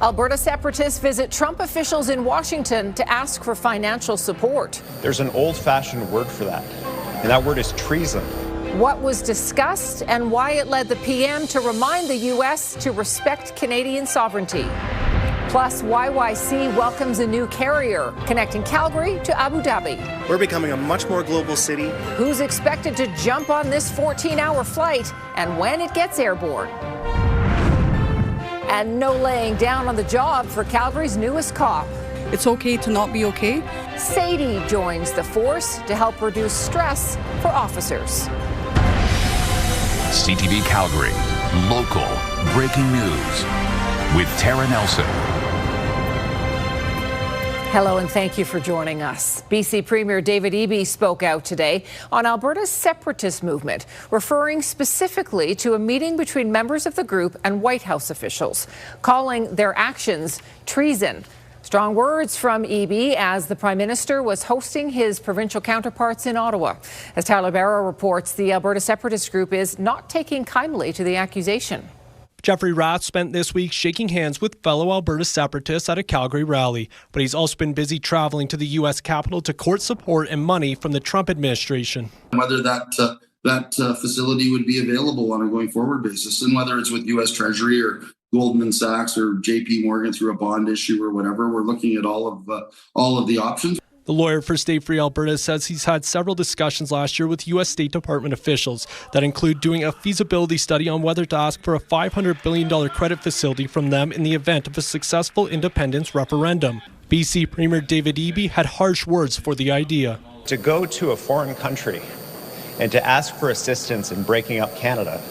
Alberta separatists visit Trump officials in Washington to ask for financial support. There's an old-fashioned word for that, and that word is treason. What was discussed and why it led the PM to remind the U.S. to respect Canadian sovereignty. Plus, YYC welcomes a new carrier connecting Calgary to Abu Dhabi. We're becoming a much more global city. Who's expected to jump on this 14-hour flight and when it gets airborne? And no laying down on the job for Calgary's newest cop. It's okay to not be okay. Sadie joins the force to help reduce stress for officers. CTV Calgary, local breaking news with Tara Nelson. Hello and thank you for joining us. BC Premier David Eby spoke out today on Alberta's separatist movement, referring specifically to a meeting between members of the group and White House officials, calling their actions treason. Strong words from Eby as the Prime Minister was hosting his provincial counterparts in Ottawa. As Tyler Barrow reports, the Alberta separatist group is not taking kindly to the accusation. Jeffrey Rath spent this week shaking hands with fellow Alberta separatists at a Calgary rally, but he's also been busy traveling to the U.S. Capitol to court support and money from the Trump administration. Whether that facility would be available on a going forward basis, and whether it's with U.S. Treasury or Goldman Sachs or J.P. Morgan through a bond issue or whatever, we're looking at all of the options. The lawyer for State Free Alberta says he's had several discussions last year with U.S. State Department officials that include doing a feasibility study on whether to ask for a $500 billion credit facility from them in the event of a successful independence referendum. BC Premier David Eby had harsh words for the idea. To go to a foreign country and to ask for assistance in breaking up Canada,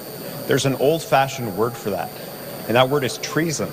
there's an old-fashioned word for that, and that word is treason.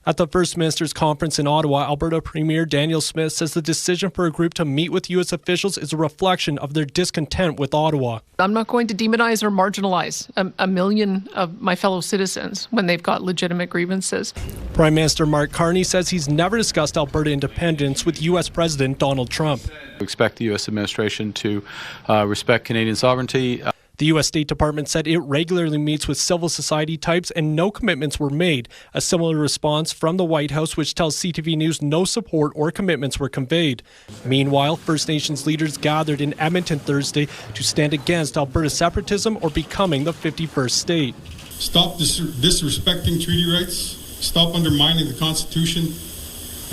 At the First Minister's Conference in Ottawa, Alberta Premier Daniel Smith says the decision for a group to meet with U.S. officials is a reflection of their discontent with Ottawa. I'm not going to demonize or marginalize a million of my fellow citizens when they've got legitimate grievances. Prime Minister Mark Carney says he's never discussed Alberta independence with U.S. President Donald Trump. We expect the U.S. administration to respect Canadian sovereignty. The U.S. State Department said it regularly meets with civil society types and no commitments were made. A similar response from the White House, which tells CTV News no support or commitments were conveyed. Meanwhile, First Nations leaders gathered in Edmonton Thursday to stand against Alberta separatism or becoming the 51st state. Stop disrespecting treaty rights, stop undermining the Constitution,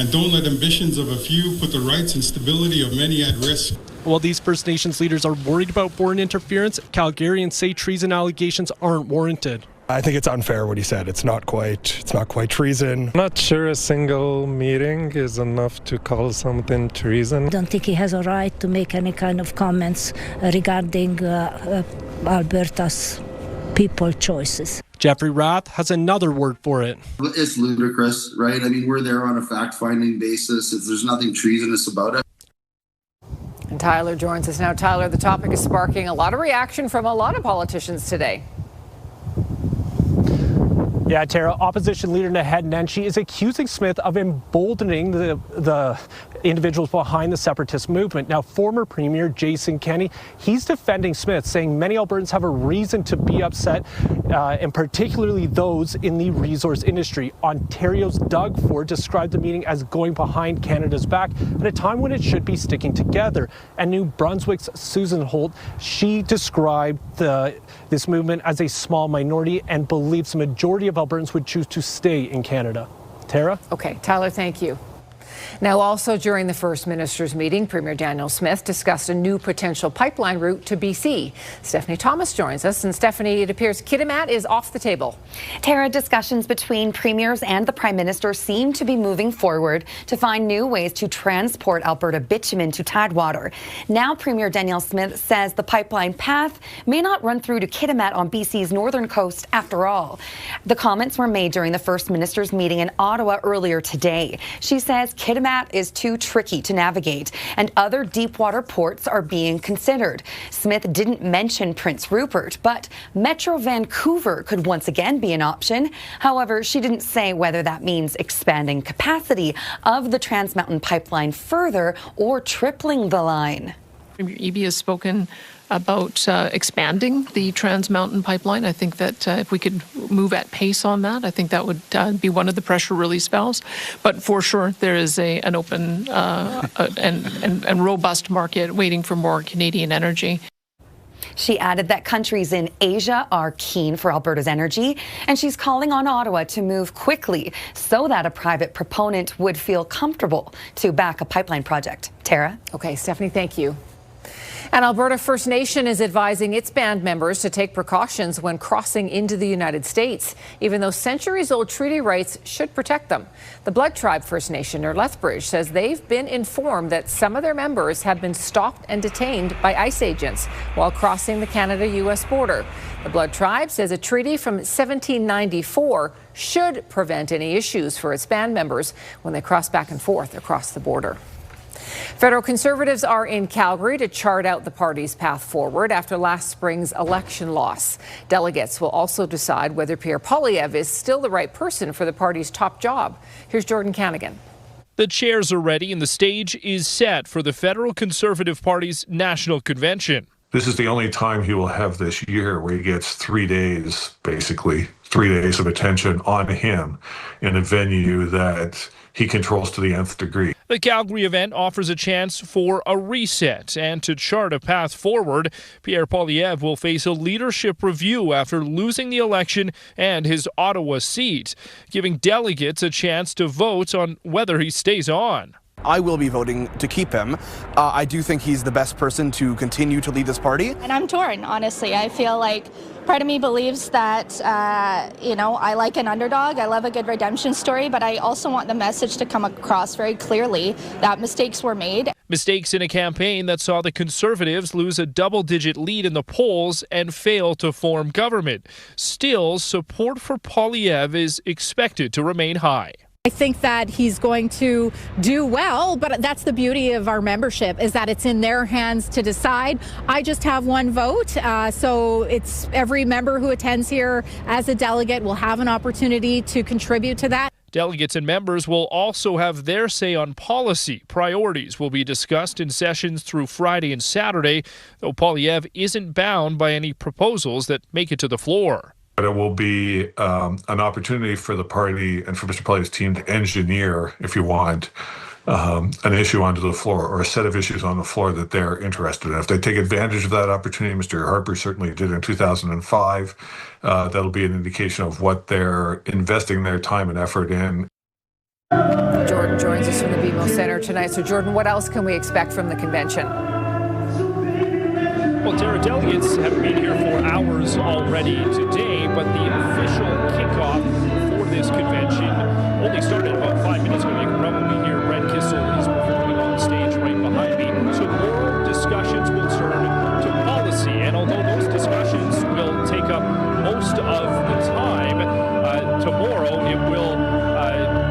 and don't let ambitions of a few put the rights and stability of many at risk. While these First Nations leaders are worried about foreign interference, Calgarians say treason allegations aren't warranted. I think it's unfair what he said. It's not quite treason. I'm not sure a single meeting is enough to call something treason. I don't think he has a right to make any kind of comments regarding Alberta's people choices. Jeffrey Rath has another word for it. It's ludicrous, right? I mean, we're there on a fact-finding basis. If there's nothing treasonous about it. And Tyler joins us now. Tyler, the topic is sparking a lot of reaction from a lot of politicians today. Yeah, Tara, opposition leader Naheed Nenshi is accusing Smith of emboldening the individuals behind the separatist movement. Now, former Premier Jason Kenney, he's defending Smith, saying many Albertans have a reason to be upset, and particularly those in the resource industry. Ontario's Doug Ford described the meeting as going behind Canada's back at a time when it should be sticking together. And New Brunswick's Susan Holt, she described this movement as a small minority and believes the majority of Albertans would choose to stay in Canada. Tara? Okay, Tyler, thank you. Now, also during the First Minister's meeting, Premier Daniel Smith discussed a new potential pipeline route to BC. Stephanie Thomas joins us. And Stephanie, it appears Kitimat is off the table. Tara, discussions between premiers and the Prime Minister seem to be moving forward to find new ways to transport Alberta bitumen to Tidewater. Now, Premier Daniel Smith says the pipeline path may not run through to Kitimat on BC's northern coast after all. The comments were made during the First Minister's meeting in Ottawa earlier today. She says Kitimat is too tricky to navigate and other deep water ports are being considered. Smith didn't mention Prince Rupert, but Metro Vancouver could once again be an option. However, she didn't say whether that means expanding capacity of the Trans Mountain pipeline further or tripling the line. Premier Eby has spoken about expanding the Trans Mountain pipeline. I think that if we could move at pace on that, I think that would be one of the pressure release valves. But for sure, there is an open and robust market waiting for more Canadian energy. She added that countries in Asia are keen for Alberta's energy, and she's calling on Ottawa to move quickly so that a private proponent would feel comfortable to back a pipeline project. Tara? Okay, Stephanie, thank you. And Alberta First Nation is advising its band members to take precautions when crossing into the United States, even though centuries-old treaty rights should protect them. The Blood Tribe First Nation near Lethbridge says they've been informed that some of their members have been stopped and detained by ICE agents while crossing the Canada-U.S. border. The Blood Tribe says a treaty from 1794 should prevent any issues for its band members when they cross back and forth across the border. Federal Conservatives are in Calgary to chart out the party's path forward after last spring's election loss. Delegates will also decide whether Pierre Poilievre is still the right person for the party's top job. Here's Jordan Canagan. The chairs are ready and the stage is set for the Federal Conservative Party's national convention. This is the only time he will have this year where he gets 3 days, basically, 3 days of attention on him in a venue that he controls to the nth degree. The Calgary event offers a chance for a reset and to chart a path forward. Pierre Poilievre will face a leadership review after losing the election and his Ottawa seat, giving delegates a chance to vote on whether he stays on. I will be voting to keep him. I do think he's the best person to continue to lead this party. And I'm torn, honestly. I feel like part of me believes that, I like an underdog. I love a good redemption story, but I also want the message to come across very clearly that mistakes were made. Mistakes in a campaign that saw the Conservatives lose a double-digit lead in the polls and fail to form government. Still, support for Poilievre is expected to remain high. I think that he's going to do well, but that's the beauty of our membership, is that it's in their hands to decide. I just have one vote, so it's every member who attends here as a delegate will have an opportunity to contribute to that. Delegates and members will also have their say on policy. Priorities will be discussed in sessions through Friday and Saturday, though Poilievre isn't bound by any proposals that make it to the floor. But it will be an opportunity for the party and for Mr. Poilievre's team to engineer, if you want, an issue onto the floor or a set of issues on the floor that they're interested in. If they take advantage of that opportunity, Mr. Harper certainly did in 2005, that'll be an indication of what they're investing their time and effort in. Jordan joins us from the BMO Centre tonight. So, Jordan, what else can we expect from the convention? Well, Tara, delegates have been here for hours already today, but the official kickoff for this convention only started about 5 minutes ago. You can probably hear Brent Kissel is performing on stage right behind me. So more discussions will turn to policy, and although those discussions will take up most of the time, tomorrow it will,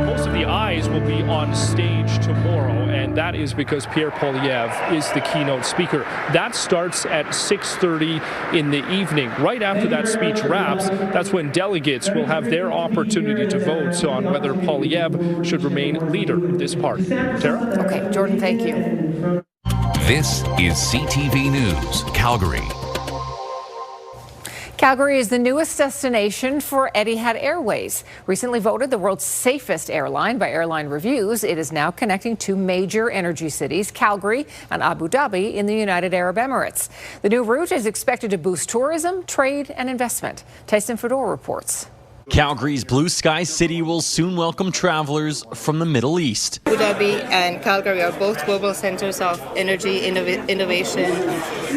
most of the eyes will be on stage tomorrow. And that is because Pierre Poilievre is the keynote speaker. That starts at 6:30 in the evening. Right after that speech wraps, that's when delegates will have their opportunity to vote on whether Poilievre should remain leader of this party. Tara? Okay, Jordan, thank you. This is CTV News, Calgary. Calgary is the newest destination for Etihad Airways. Recently voted the world's safest airline by Airline Reviews, it is now connecting two major energy cities, Calgary and Abu Dhabi in the United Arab Emirates. The new route is expected to boost tourism, trade and investment. Tyson Fedor reports. Calgary's Blue Sky City will soon welcome travelers from the Middle East. Abu Dhabi and Calgary are both global centers of energy, innovation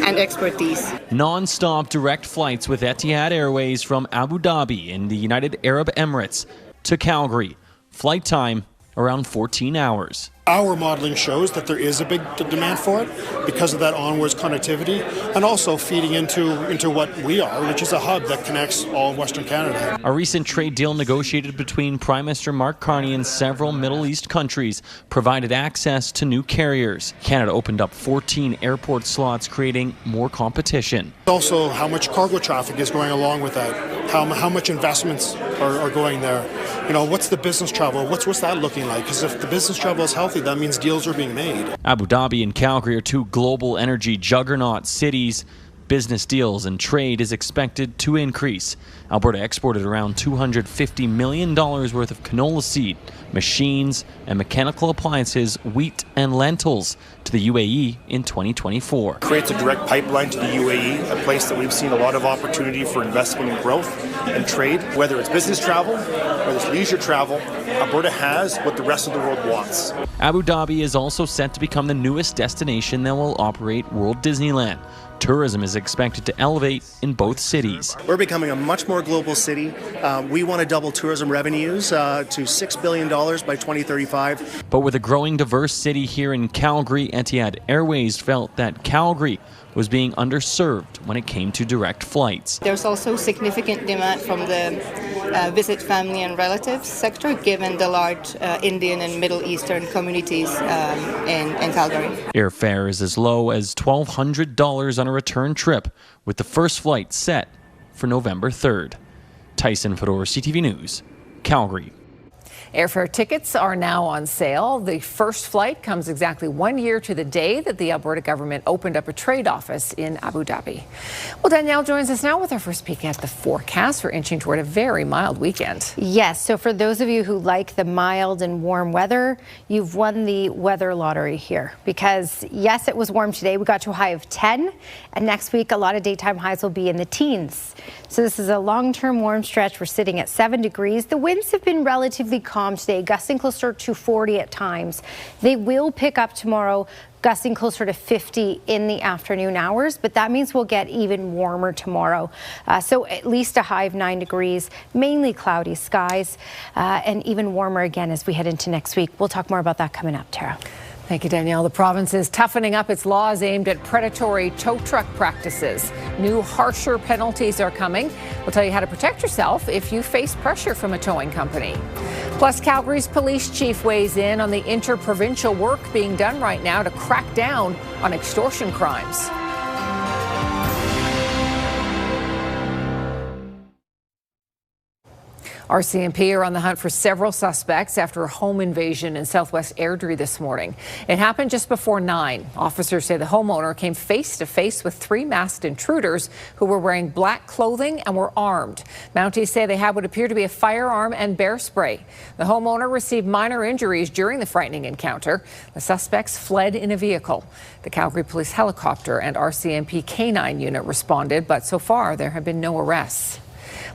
and expertise. Non-stop direct flights with Etihad Airways from Abu Dhabi in the United Arab Emirates to Calgary. Flight time around 14 hours. Our modeling shows that there is a big demand for it because of that onwards connectivity and also feeding into what we are, which is a hub that connects all of Western Canada. A recent trade deal negotiated between Prime Minister Mark Carney and several Middle East countries provided access to new carriers. Canada opened up 14 airport slots, creating more competition. Also, how much cargo traffic is going along with that? How much investments are going there? You know, what's the business travel? What's that looking like? Because if the business travel is healthy, that means deals are being made. Abu Dhabi and Calgary are two global energy juggernaut cities. Business deals and trade is expected to increase. Alberta exported around $250 million worth of canola seed, machines, and mechanical appliances, wheat and lentils to the UAE in 2024. Creates a direct pipeline to the UAE, a place that we've seen a lot of opportunity for investment and growth and trade. Whether it's business travel, whether it's leisure travel, Alberta has what the rest of the world wants. Abu Dhabi is also set to become the newest destination that will operate World Disneyland. Tourism is expected to elevate in both cities. We're becoming a much more global city. We want to double tourism revenues to $6 billion by 2035. But with a growing diverse city here in Calgary, Etihad Airways felt that Calgary was being underserved when it came to direct flights. There's also significant demand from the visit family and relatives sector, given the large Indian and Middle Eastern communities in Calgary. Airfare is as low as $1,200 on a return trip, with the first flight set for November 3rd. Tyson Fedor, CTV News, Calgary. Airfare tickets are now on sale. The first flight comes exactly 1 year to the day that the Alberta government opened up a trade office in Abu Dhabi. Well, Danielle joins us now with our first peek at the forecast. We're inching toward a very mild weekend. Yes, so for those of you who like the mild and warm weather, you've won the weather lottery here. Because yes, it was warm today. We got to a high of 10, and next week a lot of daytime highs will be in the teens. So this is a long-term warm stretch. We're sitting at 7 degrees. The winds have been relatively calm today, gusting closer to 40 at times. They will pick up tomorrow, gusting closer to 50 in the afternoon hours, but that means we'll get even warmer tomorrow. So at least a high of 9 degrees, mainly cloudy skies, and even warmer again as we head into next week. We'll talk more about that coming up, Tara. Thank you, Danielle. The province is toughening up its laws aimed at predatory tow truck practices. New, harsher penalties are coming. We'll tell you how to protect yourself if you face pressure from a towing company. Plus, Calgary's police chief weighs in on the interprovincial work being done right now to crack down on extortion crimes. RCMP are on the hunt for several suspects after a home invasion in southwest Airdrie this morning. It happened just before 9. Officers say the homeowner came face to face with 3 masked intruders who were wearing black clothing and were armed. Mounties say they had what appeared to be a firearm and bear spray. The homeowner received minor injuries during the frightening encounter. The suspects fled in a vehicle. The Calgary Police helicopter and RCMP K-9 unit responded, but so far there have been no arrests.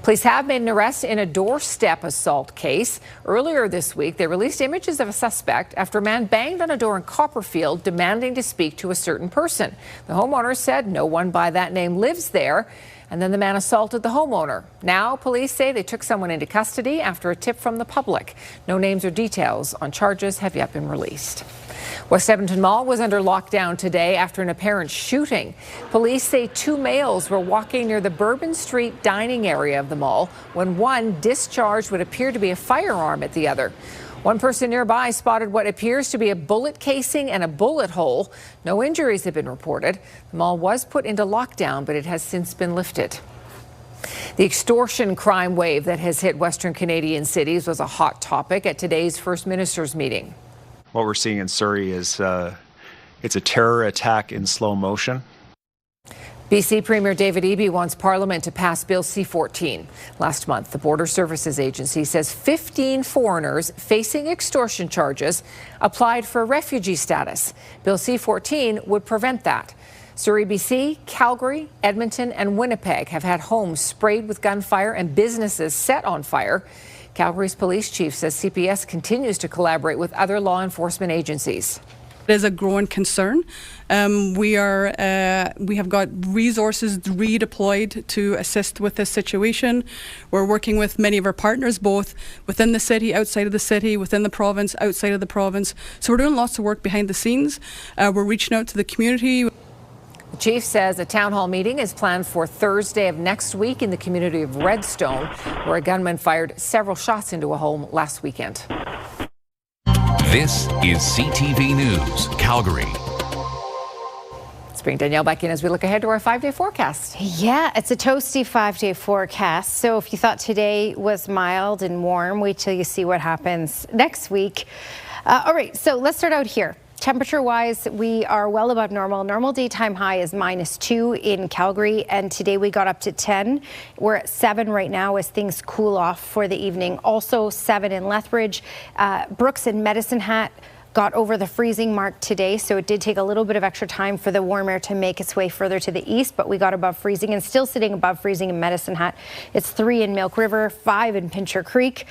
Police have made an arrest in a doorstep assault case. Earlier this week, they released images of a suspect after a man banged on a door in Copperfield demanding to speak to a certain person. The homeowner said no one by that name lives there, and then the man assaulted the homeowner. Now, police say they took someone into custody after a tip from the public. No names or details on charges have yet been released. West Edmonton Mall was under lockdown today after an apparent shooting. Police say 2 males were walking near the Bourbon Street dining area of the mall when one discharged what appeared to be a firearm at the other. One person nearby spotted what appears to be a bullet casing and a bullet hole. No injuries have been reported. The mall was put into lockdown, but it has since been lifted. The extortion crime wave that has hit Western Canadian cities was a hot topic at today's First Minister's meeting. What we're seeing in Surrey is it's a terror attack in slow motion. BC Premier David Eby wants Parliament to pass Bill C-14. Last month, the Border Services Agency says 15 foreigners facing extortion charges applied for refugee status. Bill C-14 would prevent that. Surrey, BC, Calgary, Edmonton, and Winnipeg have had homes sprayed with gunfire and businesses set on fire. Calgary's police chief says CPS continues to collaborate with other law enforcement agencies. It is a growing concern. We have got resources redeployed to assist with this situation. We're working with many of our partners, both within the city, outside of the city, within the province, outside of the province. So we're doing lots of work behind the scenes. We're reaching out to the community. The chief says a town hall meeting is planned for Thursday of next week in the community of Redstone, where a gunman fired several shots into a home last weekend. This is CTV News, Calgary. Let's bring Danielle back in as we look ahead to our 5-day forecast. Yeah, it's a toasty 5-day forecast. So if you thought today was mild and warm, wait till you see what happens next week. All right, so let's start out here. Temperature-wise, we are well above normal. Normal daytime high is -2 in Calgary, and today we got up to 10. We're at 7 right now as things cool off for the evening. Also 7 in Lethbridge. Brooks and Medicine Hat got over the freezing mark today, so it did take a little bit of extra time for the warm air to make its way further to the east, but we got above freezing and still sitting above freezing in Medicine Hat. It's 3 in Milk River, 5 in Pincher Creek.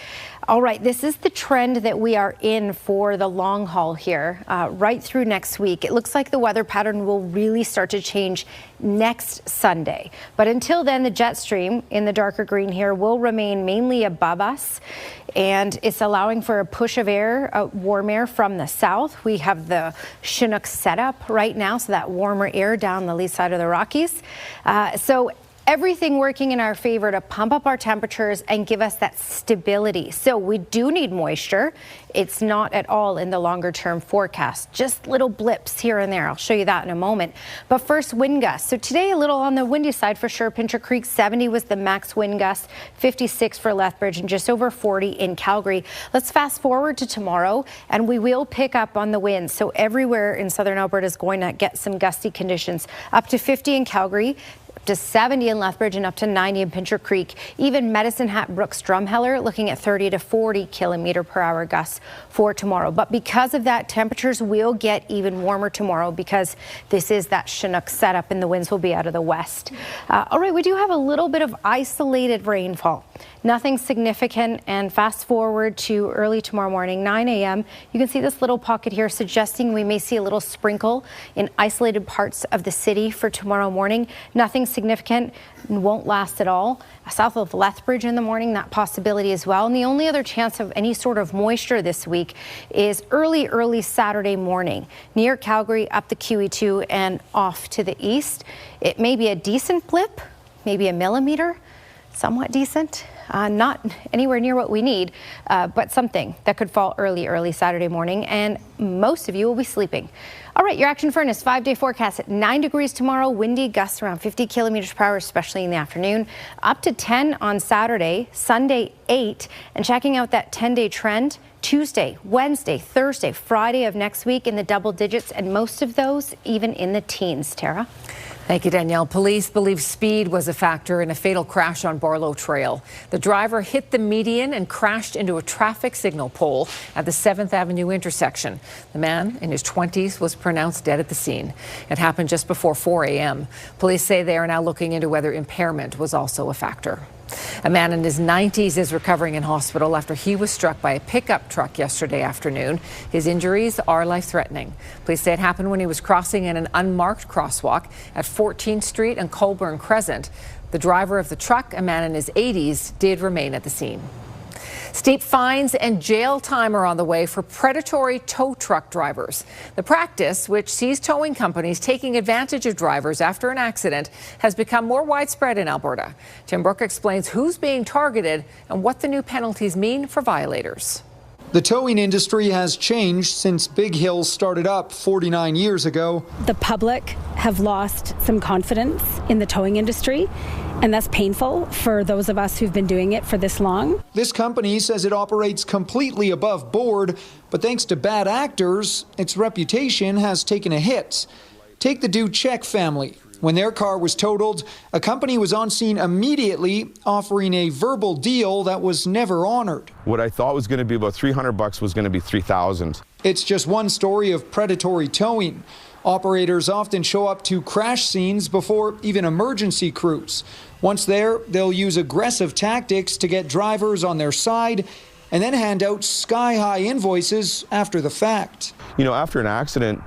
All right, this is the trend that we are in for the long haul here, right through next week. It looks like the weather pattern will really start to change next Sunday. But until then, the jet stream in the darker green here will remain mainly above us, and it's allowing for a push of air, warm air from the south. We have the Chinook setup right now, so that warmer air down the lee side of the Rockies. So everything working in our favor to pump up our temperatures and give us that stability. So we do need moisture. It's not at all in the longer term forecast, just little blips here and there. I'll show you that in a moment. But first, wind gusts. So today a little on the windy side for sure. Pincher Creek 70 was the max wind gust, 56 for Lethbridge, and just over 40 in Calgary. Let's fast forward to tomorrow, and we will pick up on the winds. So everywhere in southern Alberta is going to get some gusty conditions. Up to 50 in Calgary, up to 70 in Lethbridge, and up to 90 in Pincher Creek. Even Medicine Hat, Brooks, Drumheller looking at 30 to 40 kilometre per hour gusts for tomorrow. But because of that, temperatures will get even warmer tomorrow because this is that Chinook setup and the winds will be out of the west. All right, we do have a little bit of isolated rainfall. Nothing significant, and fast forward to early tomorrow morning, 9 a.m. You can see this little pocket here suggesting we may see a little sprinkle in isolated parts of the city for tomorrow morning. Nothing significant, won't last at all. South of Lethbridge in the morning, that possibility as well. And the only other chance of any sort of moisture this week is early Saturday morning near Calgary, up the QE2 and off to the east. It may be a decent blip, maybe a millimeter, somewhat decent. Not anywhere near what we need, but something that could fall early Saturday morning, and most of you will be sleeping. All right, your Action Furnace 5-day forecast at 9 degrees tomorrow, windy gusts around 50 kilometers per hour, especially in the afternoon, up to 10 on Saturday, Sunday 8, and checking out that 10-day trend, Tuesday, Wednesday, Thursday, Friday of next week in the double digits, and most of those even in the teens. Tara? Thank you, Danielle. Police believe speed was a factor in a fatal crash on Barlow Trail. The driver hit the median and crashed into a traffic signal pole at the 7th Avenue intersection. The man in his 20s was pronounced dead at the scene. It happened just before 4 a.m. Police say they are now looking into whether impairment was also a factor. A man in his 90s is recovering in hospital after he was struck by a pickup truck yesterday afternoon. His injuries are life-threatening. Police say it happened when he was crossing in an unmarked crosswalk at 14th Street and Colburn Crescent. The driver of the truck, a man in his 80s, did remain at the scene. Steep fines and jail time are on the way for predatory tow truck drivers. The practice, which sees towing companies taking advantage of drivers after an accident, has become more widespread in Alberta. Tim Brooke explains who's being targeted and what the new penalties mean for violators. The towing industry has changed since Big Hill started up 49 years ago. The public have lost some confidence in the towing industry, and that's painful for those of us who've been doing it for this long. This company says it operates completely above board, but thanks to bad actors, its reputation has taken a hit. Take the Duchek family. When their car was totaled, a company was on scene immediately offering a verbal deal that was never honored. What I thought was going to be about $300 was going to be $3,000. It's just one story of predatory towing. Operators often show up to crash scenes before even emergency crews. Once there, they'll use aggressive tactics to get drivers on their side and then hand out sky-high invoices after the fact. You know, after an accident,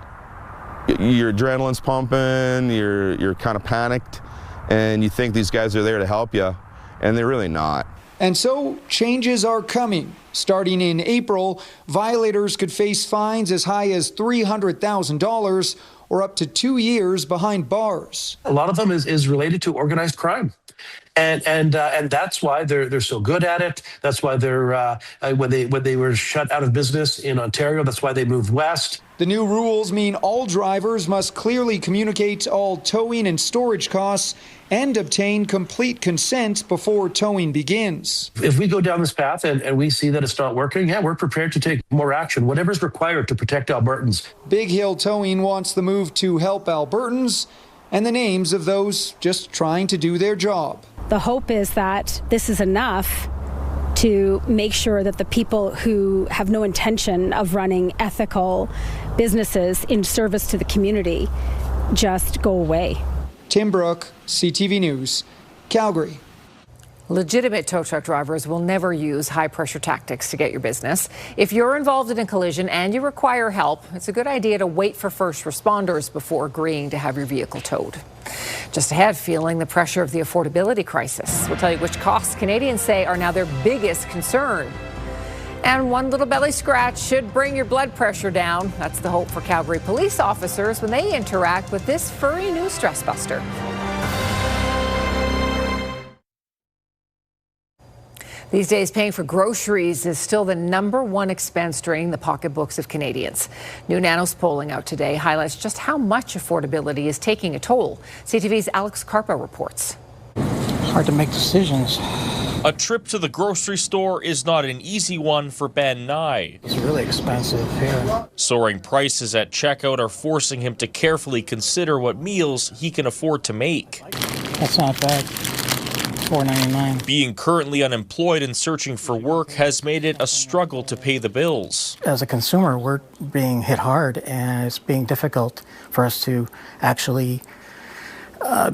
your adrenaline's pumping, you're kind of panicked, and you think these guys are there to help you, and they're really not. And so changes are coming. Starting in April, violators could face fines as high as $300,000 or up to 2 years behind bars. A lot of them is related to organized crime. And that's why they're so good at it. That's why they're when they were shut out of business in Ontario, that's why they moved west. The new rules mean all drivers must clearly communicate all towing and storage costs and obtain complete consent before towing begins. If we go down this path and we see that it's not working, yeah, we're prepared to take more action, whatever's required to protect Albertans. Big Hill Towing wants the move to help Albertans and the names of those just trying to do their job. The hope is that this is enough to make sure that the people who have no intention of running ethical businesses in service to the community just go away. Tim Brooke, CTV News, Calgary. Legitimate tow truck drivers will never use high-pressure tactics to get your business. If you're involved in a collision and you require help, it's a good idea to wait for first responders before agreeing to have your vehicle towed. Just ahead, feeling the pressure of the affordability crisis. We'll tell you which costs Canadians say are now their biggest concern. And one little belly scratch should bring your blood pressure down. That's the hope for Calgary police officers when they interact with this furry new stress buster. These days, paying for groceries is still the #1 expense draining the pocketbooks of Canadians. New Nanos polling out today highlights just how much affordability is taking a toll. CTV's Alex Carpa reports. Hard to make decisions. A trip to the grocery store is not an easy one for Ben Nye. It's really expensive here. Soaring prices at checkout are forcing him to carefully consider what meals he can afford to make. That's not bad. $4.99. Being currently unemployed and searching for work has made it a struggle to pay the bills. As a consumer, we're being hit hard, and it's being difficult for us to actually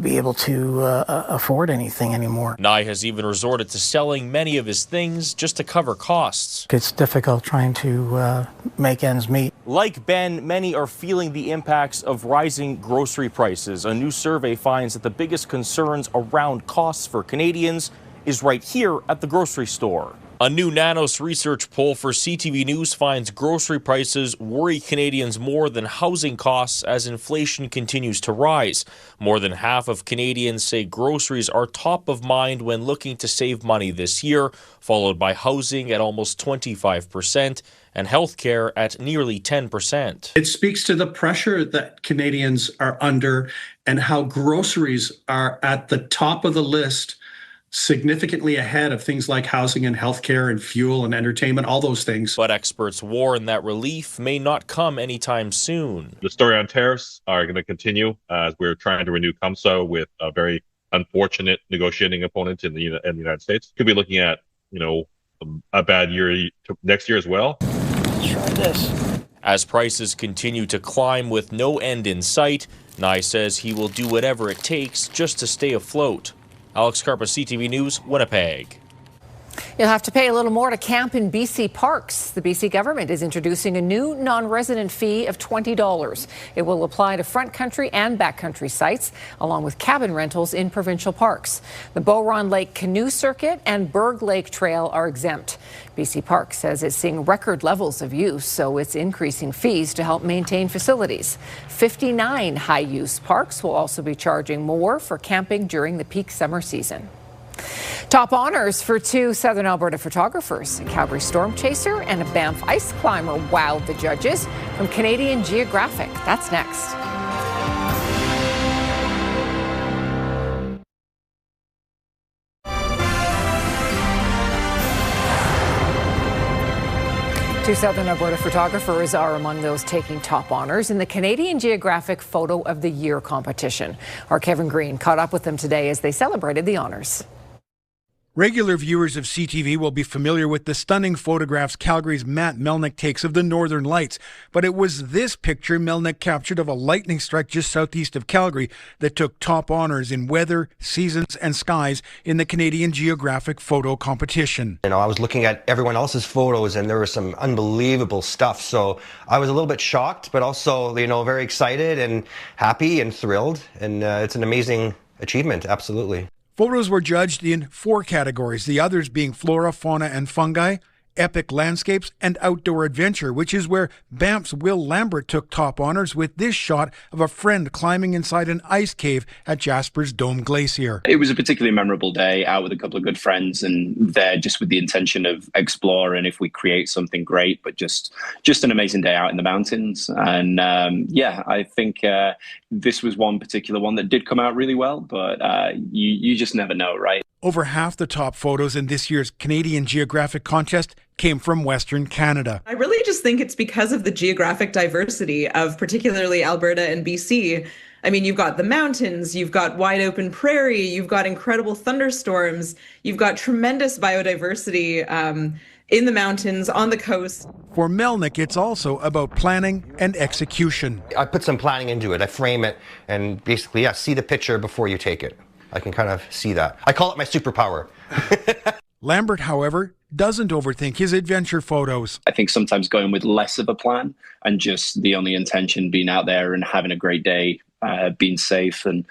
be able to afford anything anymore. Nye has even resorted to selling many of his things just to cover costs. It's difficult trying to make ends meet. Like Ben, many are feeling the impacts of rising grocery prices. A new survey finds that the biggest concerns around costs for Canadians is right here at the grocery store. A new Nanos research poll for CTV News finds grocery prices worry Canadians more than housing costs as inflation continues to rise. More than half of Canadians say groceries are top of mind when looking to save money this year, followed by housing at almost 25% and healthcare at nearly 10%. It speaks to the pressure that Canadians are under and how groceries are at the top of the list, significantly ahead of things like housing and healthcare and fuel and entertainment, all those things. But experts warn that relief may not come anytime soon. The story on tariffs are going to continue as we're trying to renew CUMSA with a very unfortunate negotiating opponent in the United States. Could be looking at, a bad year next year as well. Let's try this. As prices continue to climb with no end in sight, Nye says he will do whatever it takes just to stay afloat. Alex Carpa, CTV News, Winnipeg. You'll have to pay a little more to camp in BC parks. The BC government is introducing a new non-resident fee of $20. It will apply to front country and backcountry sites, along with cabin rentals in provincial parks. The Beauron Lake Canoe Circuit and Berg Lake Trail are exempt. BC Parks says it's seeing record levels of use, so it's increasing fees to help maintain facilities. 59 high-use parks will also be charging more for camping during the peak summer season. Top honors for 2 Southern Alberta photographers. A Calgary storm chaser and a Banff ice climber wowed the judges from Canadian Geographic. That's next. Two Southern Alberta photographers are among those taking top honors in the Canadian Geographic Photo of the Year competition. Our Kevin Green caught up with them today as they celebrated the honors. Regular viewers of CTV will be familiar with the stunning photographs Calgary's Matt Melnick takes of the Northern Lights, but it was this picture Melnick captured of a lightning strike just southeast of Calgary that took top honors in weather, seasons, and skies in the Canadian Geographic Photo competition. I was looking at everyone else's photos and there was some unbelievable stuff, so I was a little bit shocked, but also, very excited and happy and thrilled, and it's an amazing achievement, absolutely. Photos were judged in 4 categories, the others being flora, fauna, and fungi, epic landscapes and outdoor adventure, which is where Banff's Will Lambert took top honors with this shot of a friend climbing inside an ice cave at Jasper's Dome Glacier. It was a particularly memorable day out with a couple of good friends, and there just with the intention of exploring if we create something great, but just an amazing day out in the mountains. And I think this was one particular one that did come out really well, but you just never know, right? Over half the top photos in this year's Canadian Geographic contest came from Western Canada. I really just think it's because of the geographic diversity of particularly Alberta and BC. I mean, you've got the mountains, you've got wide open prairie, you've got incredible thunderstorms, you've got tremendous biodiversity in the mountains, on the coast. For Melnick, it's also about planning and execution. I put some planning into it. I frame it and basically, see the picture before you take it. I can kind of see that. I call it my superpower. Lambert, however, doesn't overthink his adventure photos. I think sometimes going with less of a plan and just the only intention being out there and having a great day, being safe and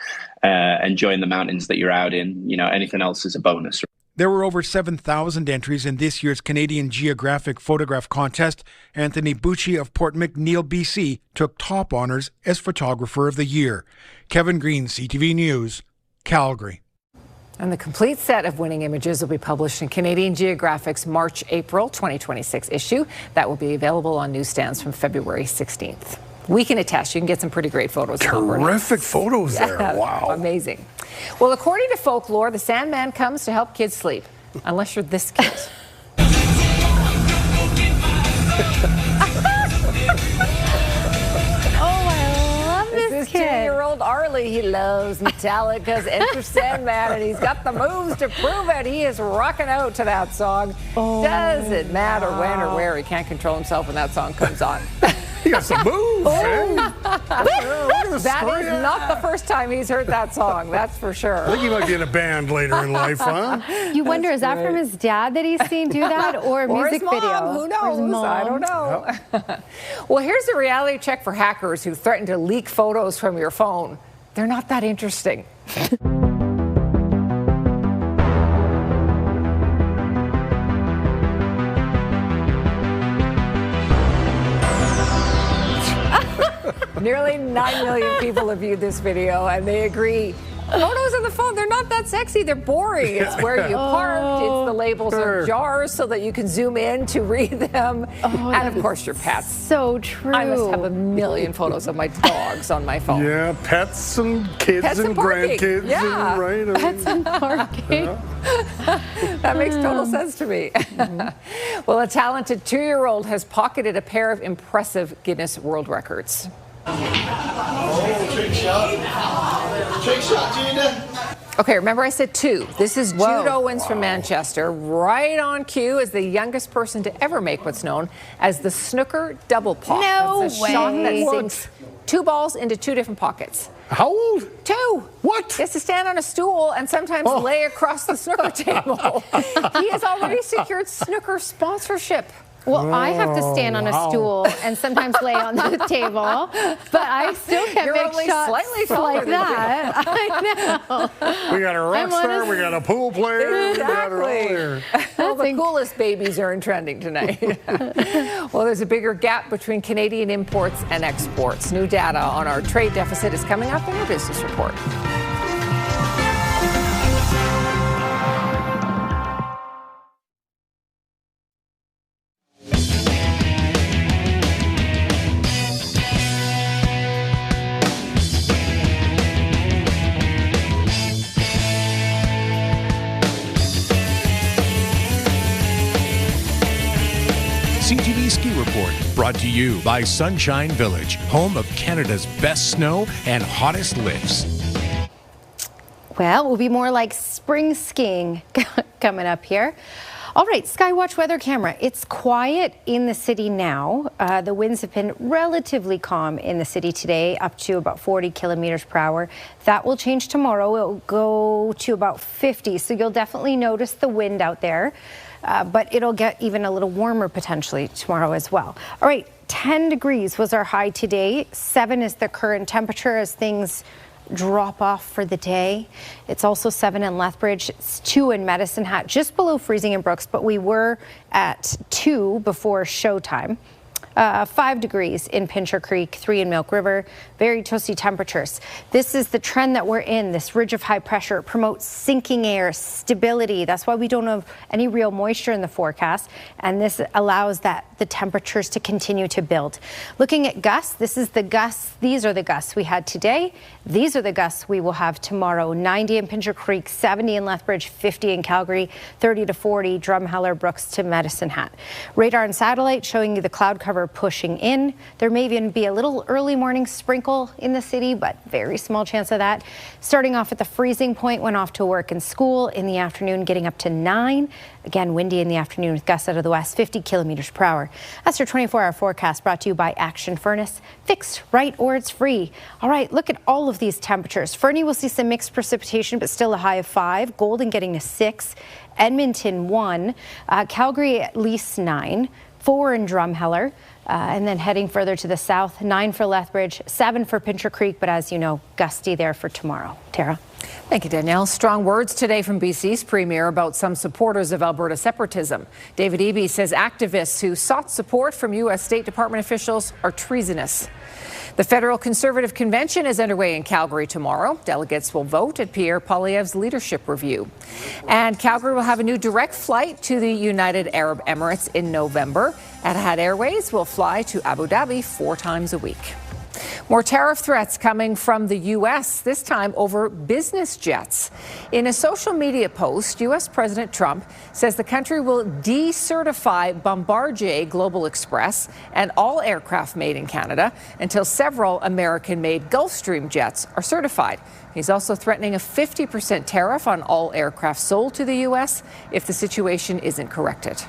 enjoying the mountains that you're out in. You know, anything else is a bonus. There were over 7,000 entries in this year's Canadian Geographic Photograph Contest. Anthony Bucci of Port McNeill, BC, took top honors as Photographer of the Year. Kevin Green, CTV News, Calgary. And the complete set of winning images will be published in Canadian Geographic's March-April 2026 issue. That will be available on newsstands from February 16th. We can attest, you can get some pretty great photos. Terrific photos there. Wow. Amazing. Well, according to folklore, the Sandman comes to help kids sleep. Unless you're this kid. This kid. 2-year-old Arlie, he loves Metallica's Enter Sandman, and he's got the moves to prove it. He is rocking out to that song. Doesn't matter when or where. He can't control himself when that song comes on. He got some moves. That is not the first time he's heard that song, that's for sure. I think he might be in a band later in life, huh? You wonder, is that from his dad that he's seen do that, or a music his mom, video? Who knows? I don't know. Yep. Well, here's a reality check for hackers who threaten to leak photos from your phone. They're not that interesting. Nearly 9 million people have viewed this video, and they agree. Photos on the phone, they're not that sexy. They're boring. It's where you parked. It's the labels on jars so that you can zoom in to read them. And, of course, your pets. So true. I must have a million photos of my dogs on my phone. Yeah, pets and kids and grandkids. Yeah. And, right, pets and parking. That makes total sense to me. Well, a talented 2-year-old has pocketed a pair of impressive Guinness World Records. Trick shot, Gina. Okay, remember I said 2. This is Jude Owens from Manchester, right on cue as the youngest person to ever make what's known as the snooker double pop. No That's a way. shot that sinks 2 balls into 2 different pockets. How old? 2. What? He has to stand on a stool and sometimes lay across the snooker table. He has already secured snooker sponsorship. Well, I have to stand on a stool and sometimes lay on the table, but I still can't make shots slightly like that. I know. We got a rock star, we got a pool player, we got it all here. Well, the coolest babies are in trending tonight. Well, there's a bigger gap between Canadian imports and exports. New data on our trade deficit is coming up in our business report. CTV Ski Report, brought to you by Sunshine Village, home of Canada's best snow and hottest lifts. Well, it will be more like spring skiing coming up here. All right, Skywatch weather camera. It's quiet in the city now. The winds have been relatively calm in the city today, up to about 40 kilometers per hour. That will change tomorrow. It will go to about 50, so you'll definitely notice the wind out there. But it'll get even a little warmer potentially tomorrow as well. All right, 10 degrees was our high today. 7 is the current temperature as things drop off for the day. It's also 7 in Lethbridge, it's 2 in Medicine Hat, just below freezing in Brooks, but we were at 2 before showtime. 5 degrees in Pincher Creek, 3 in Milk River, very toasty temperatures. This is the trend that we're in. This ridge of high pressure promotes sinking air, stability. That's why we don't have any real moisture in the forecast, and this allows the temperatures to continue to build. Looking at gusts, these are the gusts we had today. These are the gusts we will have tomorrow. 90 in Pincher Creek, 70 in Lethbridge, 50 in Calgary, 30 to 40 Drumheller, Brooks to Medicine Hat. Radar and satellite showing you the cloud cover pushing in. There may even be a little early morning sprinkle in the city, but very small chance of that. Starting off at the freezing point, went off to work and school. In the afternoon, getting up to 9. Again, windy in the afternoon with gusts out of the west, 50 kilometers per hour. That's your 24-hour forecast brought to you by Action Furnace. Fix right or it's free. All right, look at all of these temperatures. Fernie will see some mixed precipitation, but still a high of 5. Golden getting to 6. Edmonton 1. Calgary at least 9. 4 in Drumheller. And then heading further to the south, 9 for Lethbridge, 7 for Pincher Creek, but as you know, gusty there for tomorrow. Tara. Thank you, Danielle. Strong words today from BC's Premier about some supporters of Alberta separatism. David Eby says activists who sought support from U.S. State Department officials are treasonous. The Federal Conservative Convention is underway in Calgary tomorrow. Delegates will vote at Pierre Poilievre's leadership review. And Calgary will have a new direct flight to the United Arab Emirates in November. Etihad Airways will fly to Abu Dhabi 4 times a week. More tariff threats coming from the U.S., this time over business jets. In a social media post, U.S. President Trump says the country will decertify Bombardier Global Express and all aircraft made in Canada until several American-made Gulfstream jets are certified. He's also threatening a 50% tariff on all aircraft sold to the U.S. if the situation isn't corrected.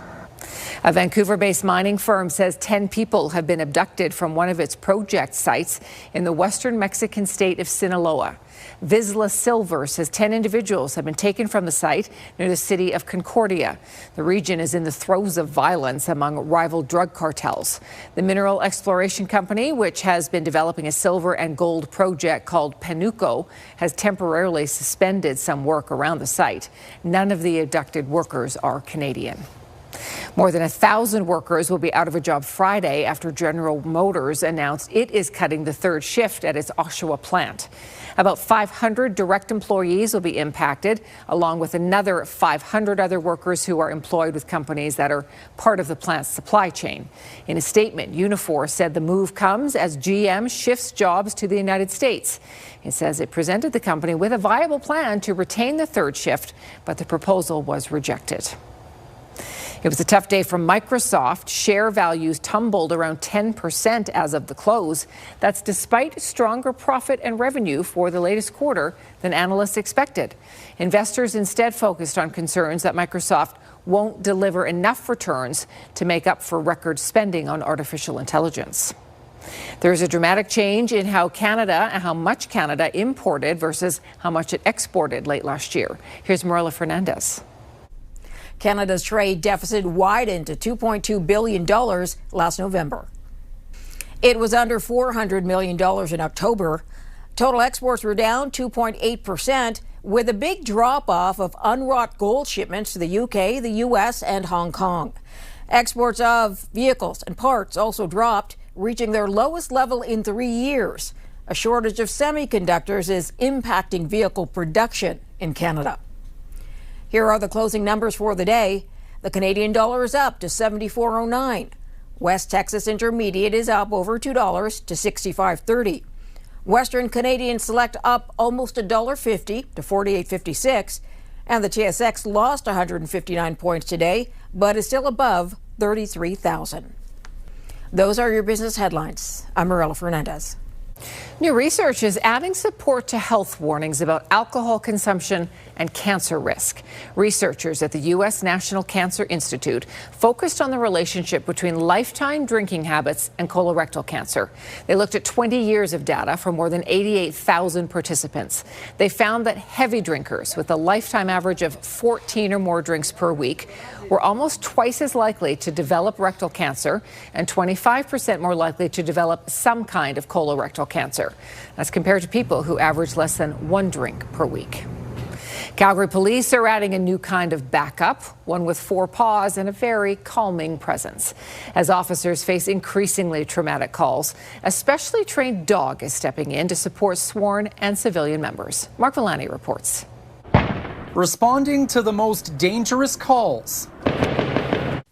A Vancouver-based mining firm says 10 people have been abducted from one of its project sites in the western Mexican state of Sinaloa. Vizsla Silver says 10 individuals have been taken from the site near the city of Concordia. The region is in the throes of violence among rival drug cartels. The mineral exploration company, which has been developing a silver and gold project called Panuco, has temporarily suspended some work around the site. None of the abducted workers are Canadian. More than 1,000 workers will be out of a job Friday after General Motors announced it is cutting the 3rd shift at its Oshawa plant. About 500 direct employees will be impacted, along with another 500 other workers who are employed with companies that are part of the plant's supply chain. In a statement, Unifor said the move comes as GM shifts jobs to the United States. It says it presented the company with a viable plan to retain the 3rd shift, but the proposal was rejected. It was a tough day for Microsoft. Share values tumbled around 10% as of the close. That's despite stronger profit and revenue for the latest quarter than analysts expected. Investors instead focused on concerns that Microsoft won't deliver enough returns to make up for record spending on artificial intelligence. There's a dramatic change in how much Canada imported versus how much it exported late last year. Here's Marilla Fernandez. Canada's trade deficit widened to $2.2 billion last November. It was under $400 million in October. Total exports were down 2.8%, with a big drop-off of unwrought gold shipments to the UK, the US, and Hong Kong. Exports of vehicles and parts also dropped, reaching their lowest level in 3 years. A shortage of semiconductors is impacting vehicle production in Canada. Here are the closing numbers for the day. The Canadian dollar is up to 74.09. West Texas Intermediate is up over $2 to 65.30. Western Canadian Select up almost $1.50 to 48.56. And the TSX lost 159 points today, but is still above 33,000. Those are your business headlines. I'm Marilla Fernandez. New research is adding support to health warnings about alcohol consumption and cancer risk. Researchers at the U.S. National Cancer Institute focused on the relationship between lifetime drinking habits and colorectal cancer. They looked at 20 years of data from more than 88,000 participants. They found that heavy drinkers with a lifetime average of 14 or more drinks per week were almost twice as likely to develop rectal cancer and 25% more likely to develop some kind of colorectal cancer. That's compared to people who average less than 1 drink per week. Calgary police are adding a new kind of backup, one with 4 paws and a very calming presence. As officers face increasingly traumatic calls, a specially trained dog is stepping in to support sworn and civilian members. Mark Villani reports. Responding to the most dangerous calls.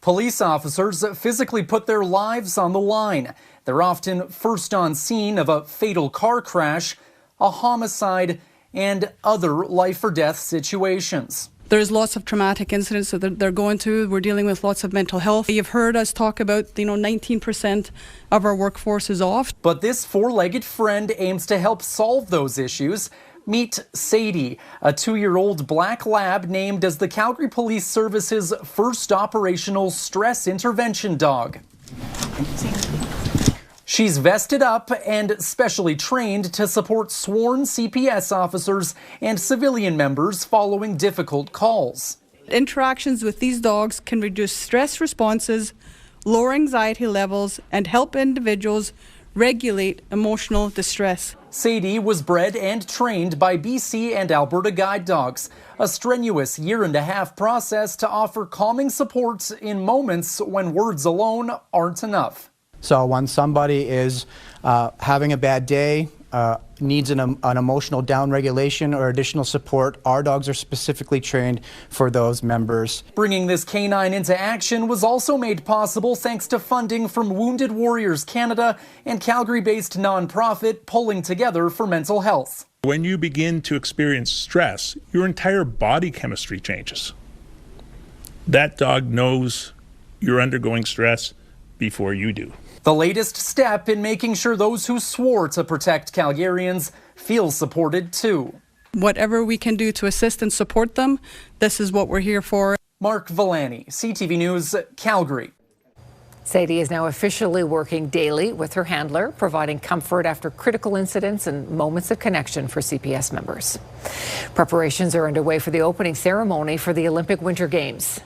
Police officers physically put their lives on the line. They're often first on scene of a fatal car crash, a homicide, and other life or death situations. There's lots of traumatic incidents that they're going through. We're dealing with lots of mental health. You've heard us talk about, 19% of our workforce is off. But this 4-legged friend aims to help solve those issues. Meet Sadie, a 2-year-old black lab named as the Calgary Police Service's first operational stress intervention dog. She's vested up and specially trained to support sworn CPS officers and civilian members following difficult calls. Interactions with these dogs can reduce stress responses, lower anxiety levels, and help individuals regulate emotional distress. Sadie was bred and trained by BC and Alberta guide dogs, a strenuous 1.5-year process to offer calming support in moments when words alone aren't enough. So when somebody is having a bad day, needs an emotional downregulation or additional support, our dogs are specifically trained for those members. Bringing this canine into action was also made possible thanks to funding from Wounded Warriors Canada and Calgary-based nonprofit Pulling Together for Mental Health. When you begin to experience stress, your entire body chemistry changes. That dog knows you're undergoing stress before you do. The latest step in making sure those who swore to protect Calgarians feel supported too. Whatever we can do to assist and support them, this is what we're here for. Mark Villani, CTV News, Calgary. Sadie is now officially working daily with her handler, providing comfort after critical incidents and moments of connection for CPS members. Preparations are underway for the opening ceremony for the Olympic Winter Games.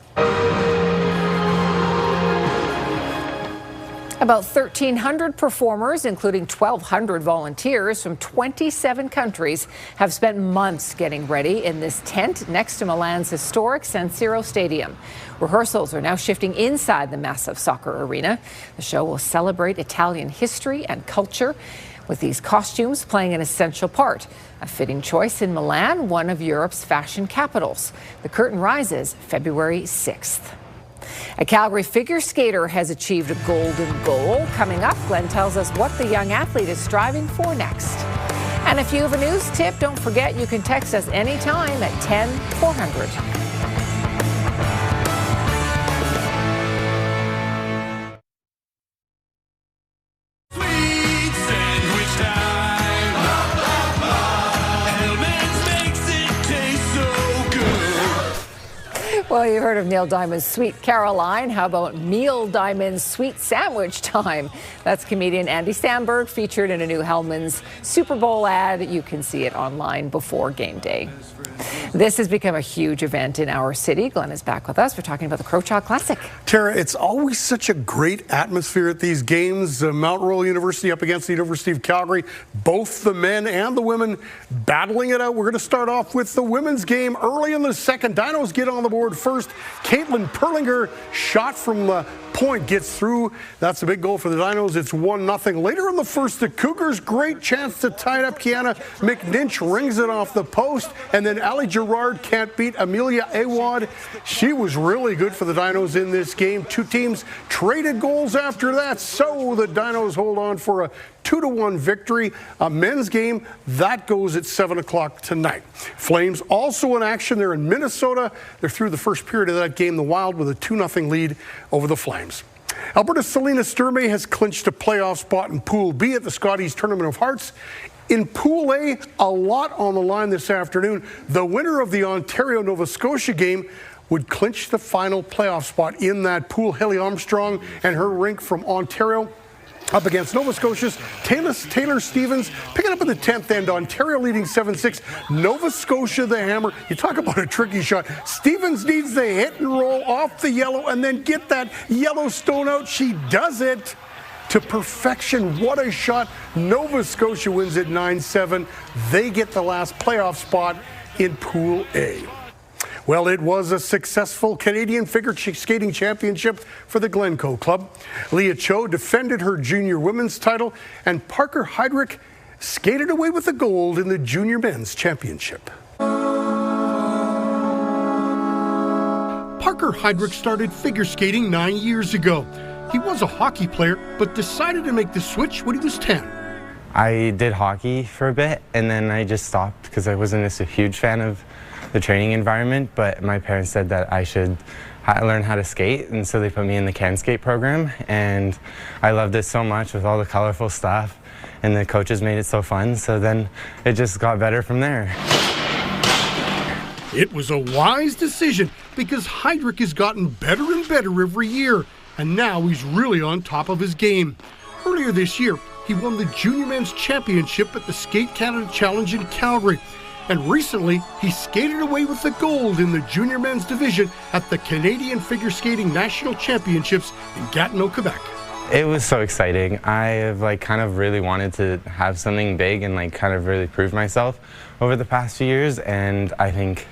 About 1,300 performers, including 1,200 volunteers from 27 countries, have spent months getting ready in this tent next to Milan's historic San Siro Stadium. Rehearsals are now shifting inside the massive soccer arena. The show will celebrate Italian history and culture, with these costumes playing an essential part. A fitting choice in Milan, one of Europe's fashion capitals. The curtain rises February 6th. A Calgary figure skater has achieved a golden goal. Coming up, Glenn tells us what the young athlete is striving for next. And if you have a news tip, don't forget you can text us anytime at 10-400. Well, you heard of Neil Diamond's Sweet Caroline. How about Neil Diamond's Sweet Sandwich Time? That's comedian Andy Samberg, featured in a new Hellmann's Super Bowl ad. You can see it online before game day. This has become a huge event in our city. Glenn is back with us. We're talking about the Crochaw Classic. Tara, it's always such a great atmosphere at these games. Mount Royal University up against the University of Calgary. Both the men and the women battling it out. We're going to start off with the women's game early in the second. Dinos get on the board first. Caitlin Perlinger, shot from the point, gets through. That's a big goal for the Dinos. It's 1-0. Later in the first, the Cougars, great chance to tie it up. Kiana McNinch rings it off the post, and then Ali Gerard can't beat Amelia Awad. She was really good for the Dinos in this game. Two teams traded goals after that, so the Dinos hold on for a 2-1 victory. A men's game, that goes at 7 o'clock tonight. Flames also in action. They're in Minnesota. They're through the first period of that game. The Wild with a 2-0 lead over the Flames. Alberta's Selena Sturmey has clinched a playoff spot in Pool B at the Scotties Tournament of Hearts. In Pool A, a lot on the line this afternoon. The winner of the Ontario-Nova Scotia game would clinch the final playoff spot in that pool. Haley Armstrong and her rink from Ontario up against Nova Scotia's Taylor Stevens, picking up in the 10th end. Ontario leading 7-6. Nova Scotia the hammer. You talk about a tricky shot. Stevens needs the hit and roll off the yellow and then get that yellow stone out. She does it. to perfection. What a shot. Nova Scotia wins at 9-7. They get the last playoff spot in Pool A. Well, it was a successful Canadian figure skating championship for the Glencoe Club. Leah Cho defended her junior women's title, and Parker Heidrich skated away with the gold in the junior men's championship. Parker Heidrich started figure skating 9 years ago. He was a hockey player, but decided to make the switch when he was 10. I did hockey for a bit, and then I just stopped because I wasn't a huge fan of the training environment, but my parents said that I should learn how to skate, and so they put me in the Can Skate program, and I loved it so much with all the colorful stuff, and the coaches made it so fun, so then it just got better from there. It was a wise decision because Heidrich has gotten better and better every year, and now he's really on top of his game. Earlier this year, he won the Junior Men's Championship at the Skate Canada Challenge in Calgary. And recently, he skated away with the gold in the Junior Men's division at the Canadian Figure Skating National Championships in Gatineau, Quebec. It was so exciting. I have kind of really wanted to have something big and kind of really prove myself over the past few years, and I think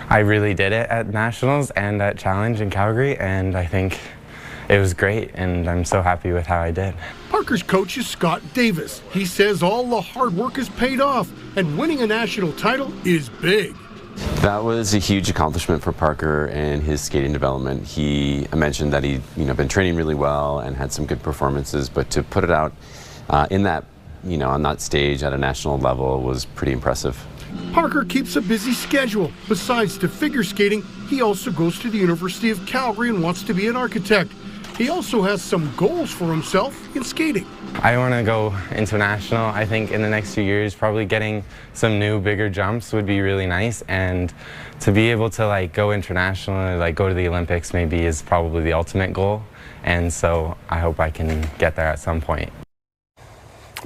I really did it at Nationals and at Challenge in Calgary, and I think it was great, and I'm so happy with how I did. Parker's coach is Scott Davis. He says all the hard work has paid off, and winning a national title is big. That was a huge accomplishment for Parker and his skating development. He mentioned that he'd been training really well and had some good performances, but to put it out in that, on that stage at a national level was pretty impressive. Parker keeps a busy schedule. Besides to figure skating, he also goes to the University of Calgary and wants to be an architect. He also has some goals for himself in skating. I want to go international. I think in the next few years, probably getting some new, bigger jumps would be really nice. And to be able to go international, go to the Olympics maybe is probably the ultimate goal. And so I hope I can get there at some point.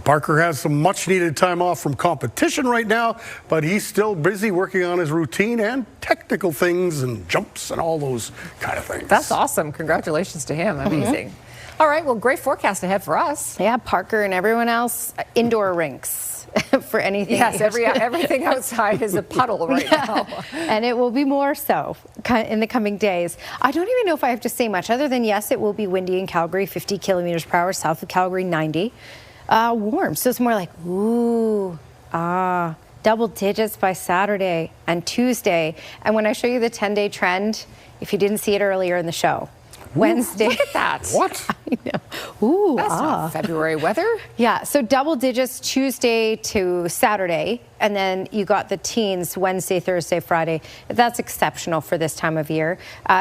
Parker has some much needed time off from competition right now, but he's still busy working on his routine and technical things and jumps and all those kind of things. That's awesome. Congratulations to him. Amazing. All right, well, great forecast ahead for us. Yeah, Parker and everyone else, indoor rinks for anything. Yes, everything outside is a puddle right now. And it will be more so in the coming days. I don't even know if I have to say much other than, yes, it will be windy in Calgary, 50 kilometers per hour, south of Calgary, 90. Warm, so it's more like, double digits by Saturday and Tuesday. And when I show you the 10-day trend, if you didn't see it earlier in the show, Wednesday. Look at that. What? I know. Ooh, that's not February weather. Yeah, so double digits Tuesday to Saturday, and then you got the teens Wednesday, Thursday, Friday. That's exceptional for this time of year.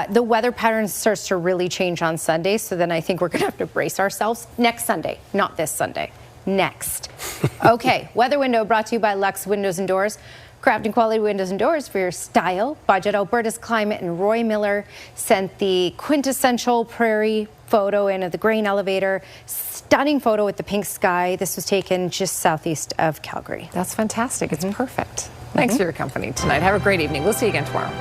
The weather pattern starts to really change on Sunday, so then I think we're going to have to brace ourselves next Sunday, not this Sunday. Next. Okay, weather window brought to you by Lux Windows and Doors. Crafting quality windows and doors for your style, budget. Alberta's Climate and Roy Miller sent the quintessential prairie photo in of the grain elevator. Stunning photo with the pink sky. This was taken just southeast of Calgary. That's fantastic. It's perfect. Thanks for your company tonight. Have a great evening. We'll see you again tomorrow.